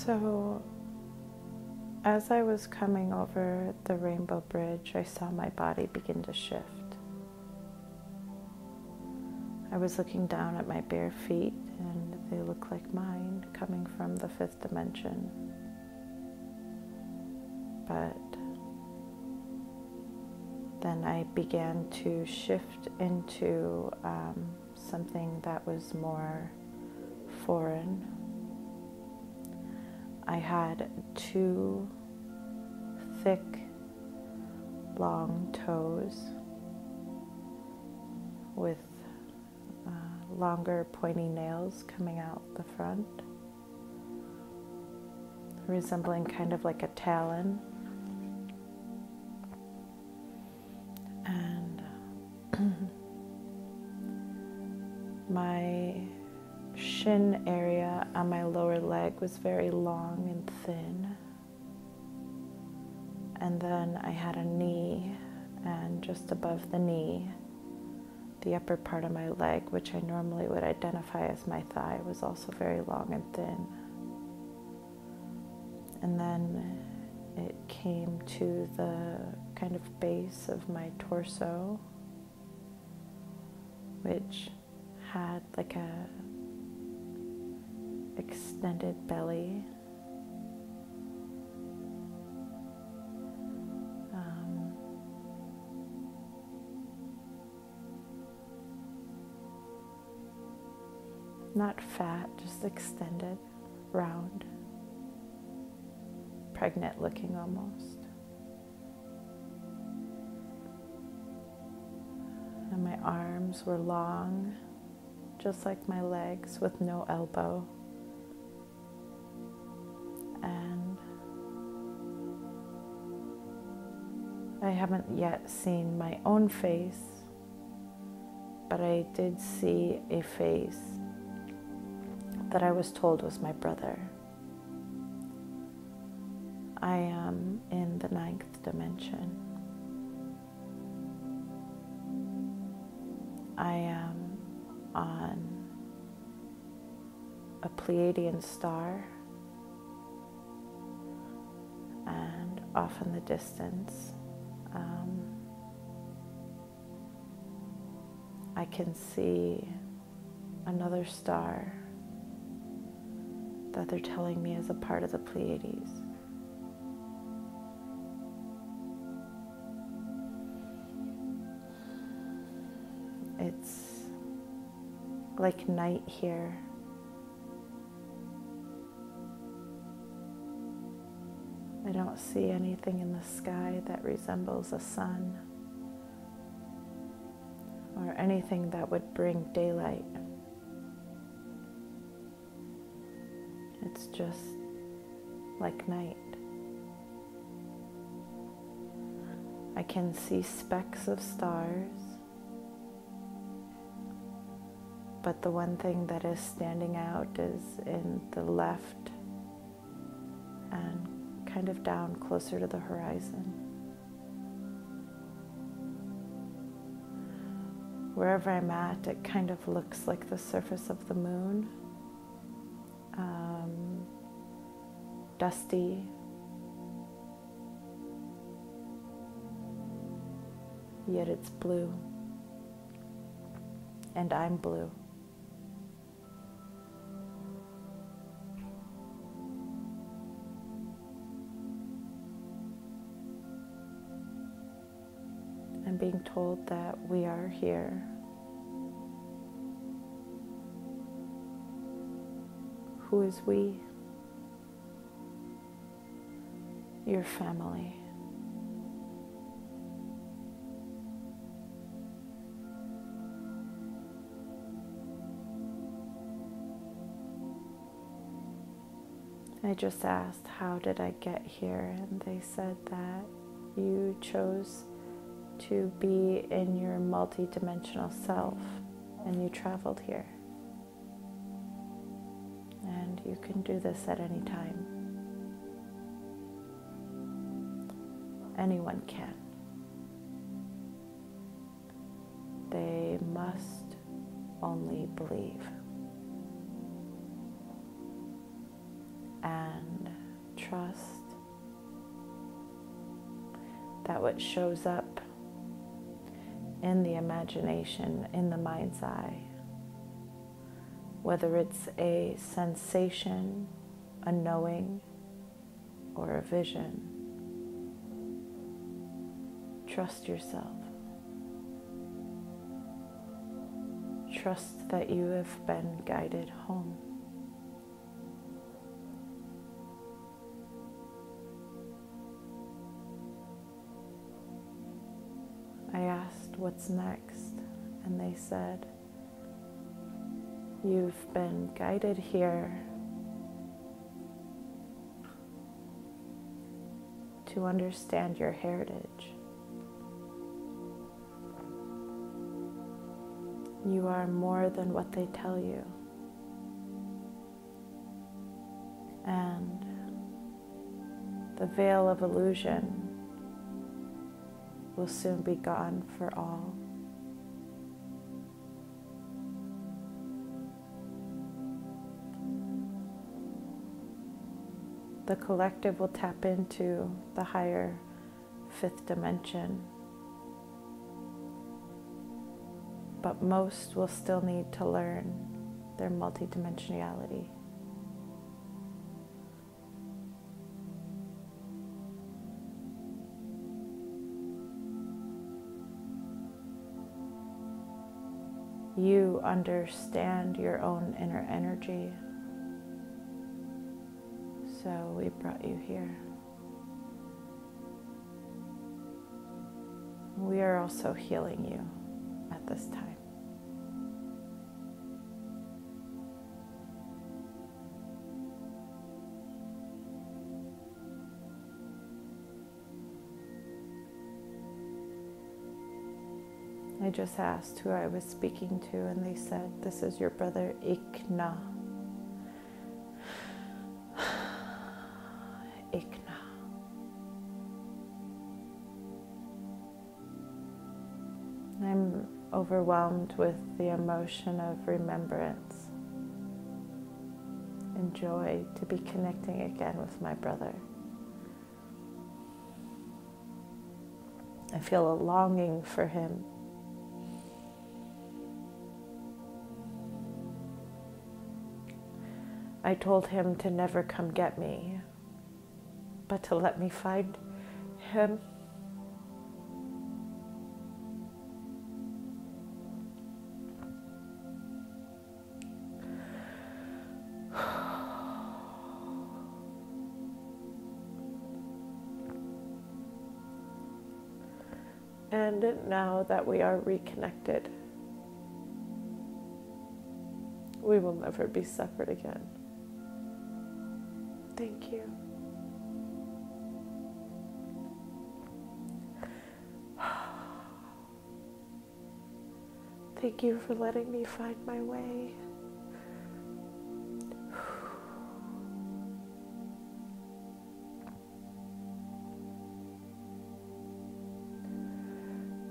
So, as I was coming over the Rainbow Bridge, I saw my body begin to shift. I was looking down at my bare feet, and they look like mine, coming from the fifth dimension. But then I began to shift into something that was more foreign. I had two thick, long toes with longer, pointy nails coming out the front, resembling kind of like a talon. And my shin area on my lower leg was very long and thin. And then I had a knee, and just above the knee, the upper part of my leg, which I normally would identify as my thigh, was also very long and thin. And then it came to the kind of base of my torso, which had like a extended belly. Not fat, just extended, round, pregnant looking almost. And my arms were long, just like my legs, with no elbow. And I haven't yet seen my own face, but I did see a face that I was told was my brother. I am in the 9th dimension. I am on a Pleiadian star, and off in the distance, I can see another star that they're telling me is a part of the Pleiades. It's like night here. I don't see anything in the sky that resembles a sun or anything that would bring daylight. It's just like night. I can see specks of stars, but the one thing that is standing out is in the left and kind of down closer to the horizon. Wherever I'm at, it kind of looks like the surface of the moon. Dusty, yet it's blue, and I'm blue. I'm being told that we are here. Who is we? Your family. I just asked, how did I get here? And they said that you chose to be in your multi-dimensional self, and you traveled here. And you can do this at any time. Anyone can. They must only believe. and trust that what shows up in the imagination, in the mind's eye, whether it's a sensation, a knowing, or a vision, trust yourself. Trust that you have been guided home. I asked, what's next? And they said, you've been guided here to understand your heritage. You are more than what they tell you. And the veil of illusion will soon be gone for all. The collective will tap into the higher fifth dimension, but most will still need to learn their multidimensionality. You understand your own inner energy, so we brought you here. We are also healing you at this time. I just asked who I was speaking to, and they said, this is your brother Ikna. Ikna. I'm overwhelmed with the emotion of remembrance and joy to be connecting again with my brother. I feel a longing for him. I told him to never come get me, but to let me find him. And now that we are reconnected, we will never be separate again. Thank you. Thank you for letting me find my way.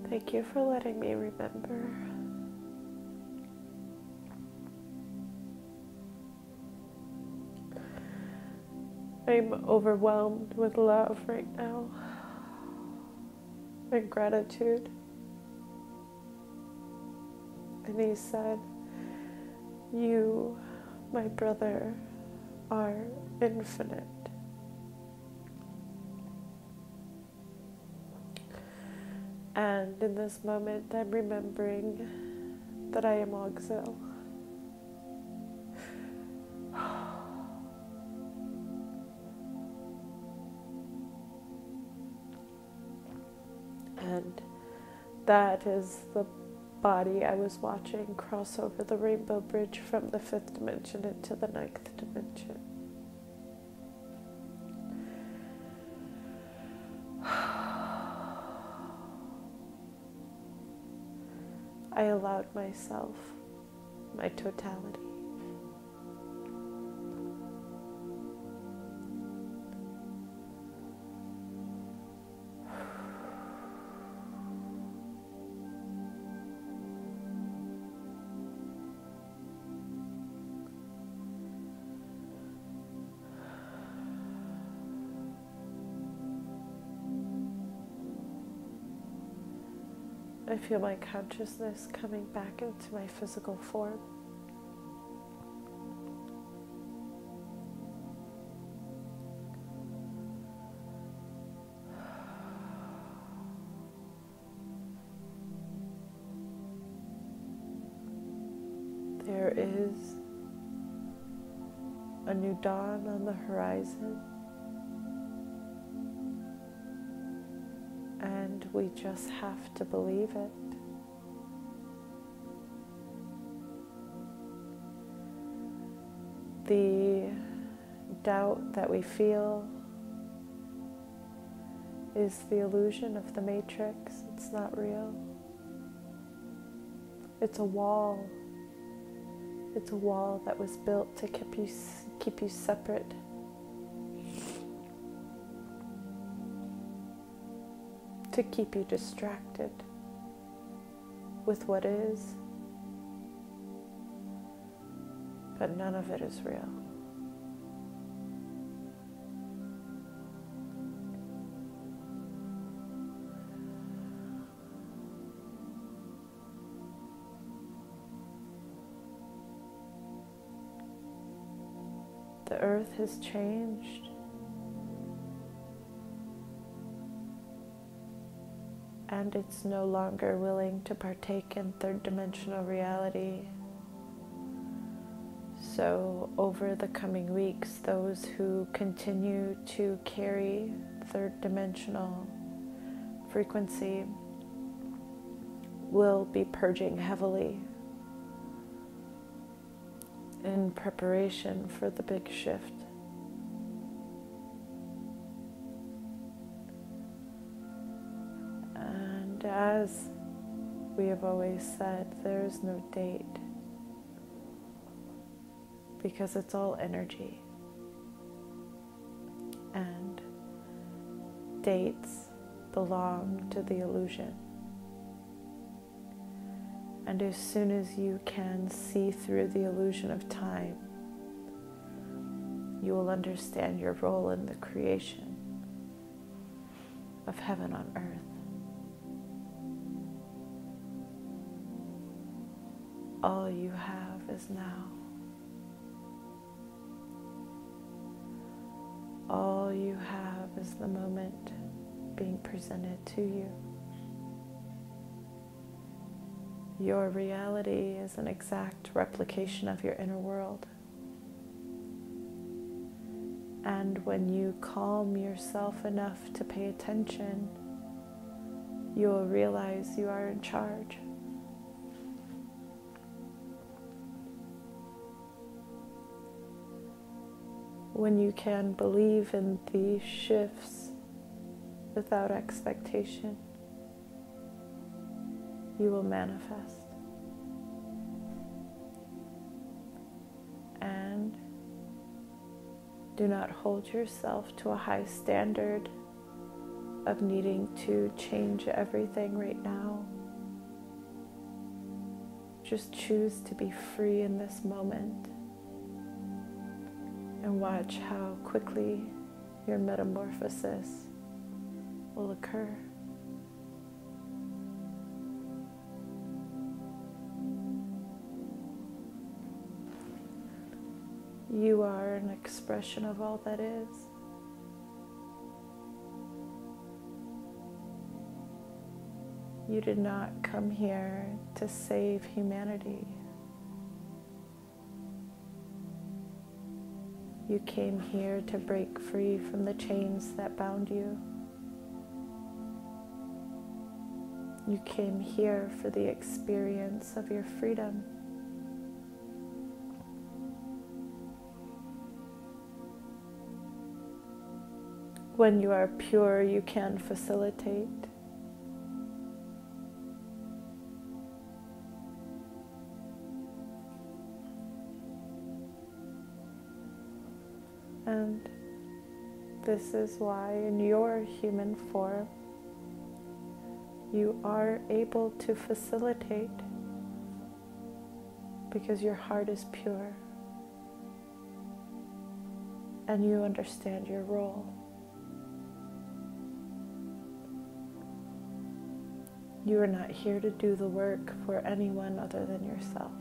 Thank you for letting me remember. I'm overwhelmed with love right now and gratitude. And he said, you, my brother, are infinite. And in this moment, I'm remembering that I am Auxil. And that is the body I was watching cross over the rainbow bridge from the 5th dimension into the 9th dimension. I allowed myself my totality. I feel my consciousness coming back into my physical form. There is a new dawn on the horizon, and we just have to believe it. The doubt that we feel is the illusion of the matrix. It's not real. It's a wall. It's a wall that was built to keep you separate. To keep you distracted with what is. But none of it is real. The earth has changed. And it's no longer willing to partake in third-dimensional reality. So over the coming weeks, those who continue to carry third-dimensional frequency will be purging heavily in preparation for the big shift. And as we have always said, there is no date, because it's all energy. And dates belong to the illusion. And as soon as you can see through the illusion of time, you will understand your role in the creation of heaven on earth. All you have is now. All you have is the moment being presented to you. Your reality is an exact replication of your inner world. And when you calm yourself enough to pay attention, you will realize you are in charge. When you can believe in these shifts without expectation, you will manifest. And do not hold yourself to a high standard of needing to change everything right now. Just choose to be free in this moment and watch how quickly your metamorphosis will occur. You are an expression of all that is. You did not come here to save humanity. You came here to break free from the chains that bound you. You came here for the experience of your freedom. When you are pure, you can facilitate. And this is why in your human form, you are able to facilitate, because your heart is pure and you understand your role. You are not here to do the work for anyone other than yourself.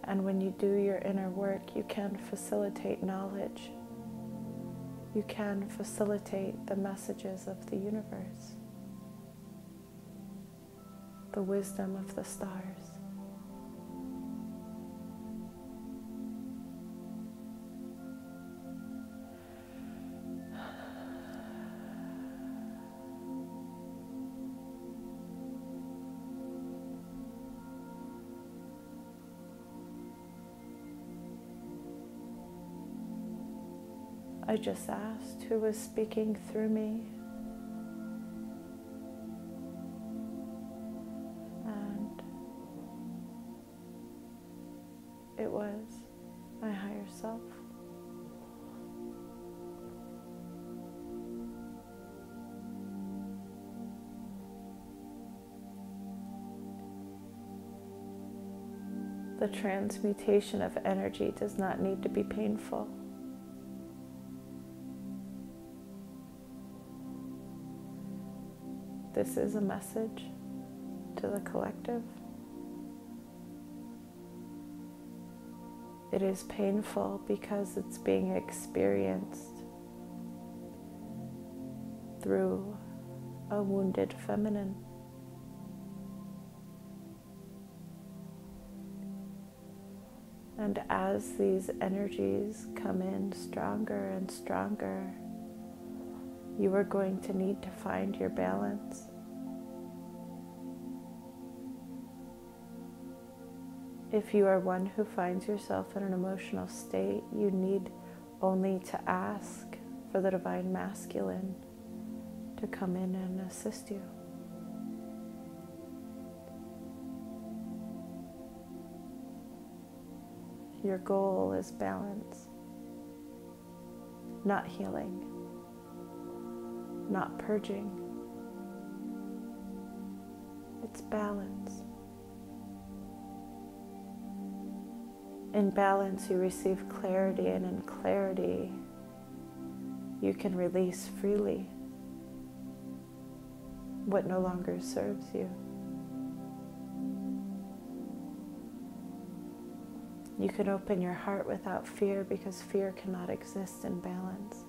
And when you do your inner work, you can facilitate knowledge. You can facilitate the messages of the universe, the wisdom of the stars. I just asked who was speaking through me, and it was my higher self. The transmutation of energy does not need to be painful. This is a message to the collective. It is painful because it's being experienced through a wounded feminine. And as these energies come in stronger and stronger, you are going to need to find your balance. If you are one who finds yourself in an emotional state, you need only to ask for the divine masculine to come in and assist you. Your goal is balance, not healing, not purging. It's balance. In balance, you receive clarity, and in clarity, you can release freely what no longer serves you. You can open your heart without fear, because fear cannot exist in balance.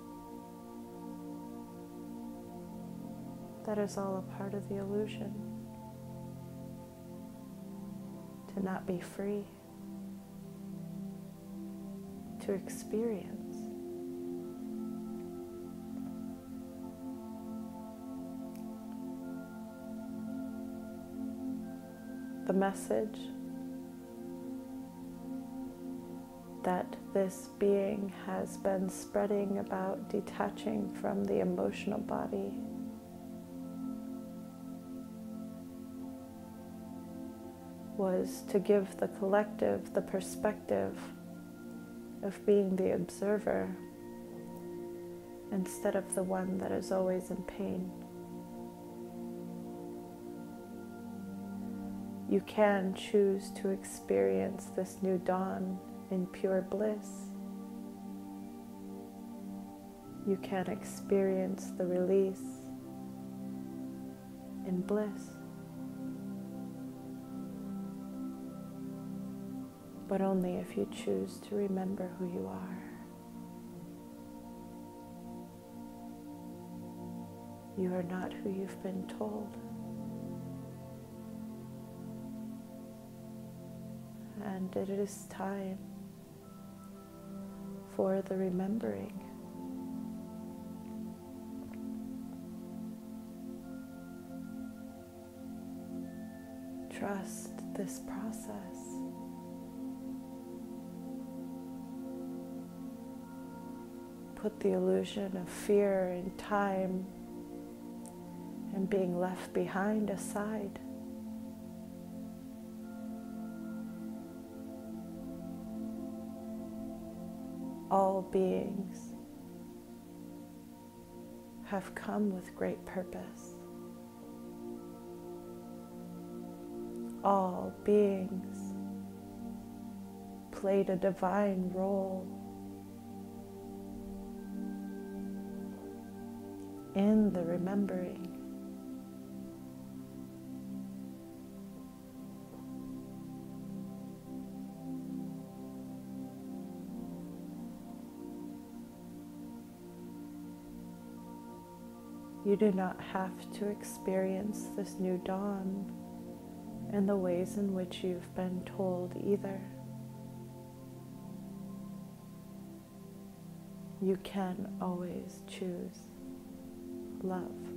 That is all a part of the illusion. To not be free. To experience. The message that this being has been spreading about detaching from the emotional body was to give the collective the perspective of being the observer instead of the one that is always in pain. You can choose to experience this new dawn in pure bliss. You can experience the release in bliss. But only if you choose to remember who you are. You are not who you've been told. And it is time for the remembering. Trust this process. Put the illusion of fear and time and being left behind aside. All beings have come with great purpose. All beings played a divine role in the remembering. You do not have to experience this new dawn in the ways in which you've been told either. You can always choose love.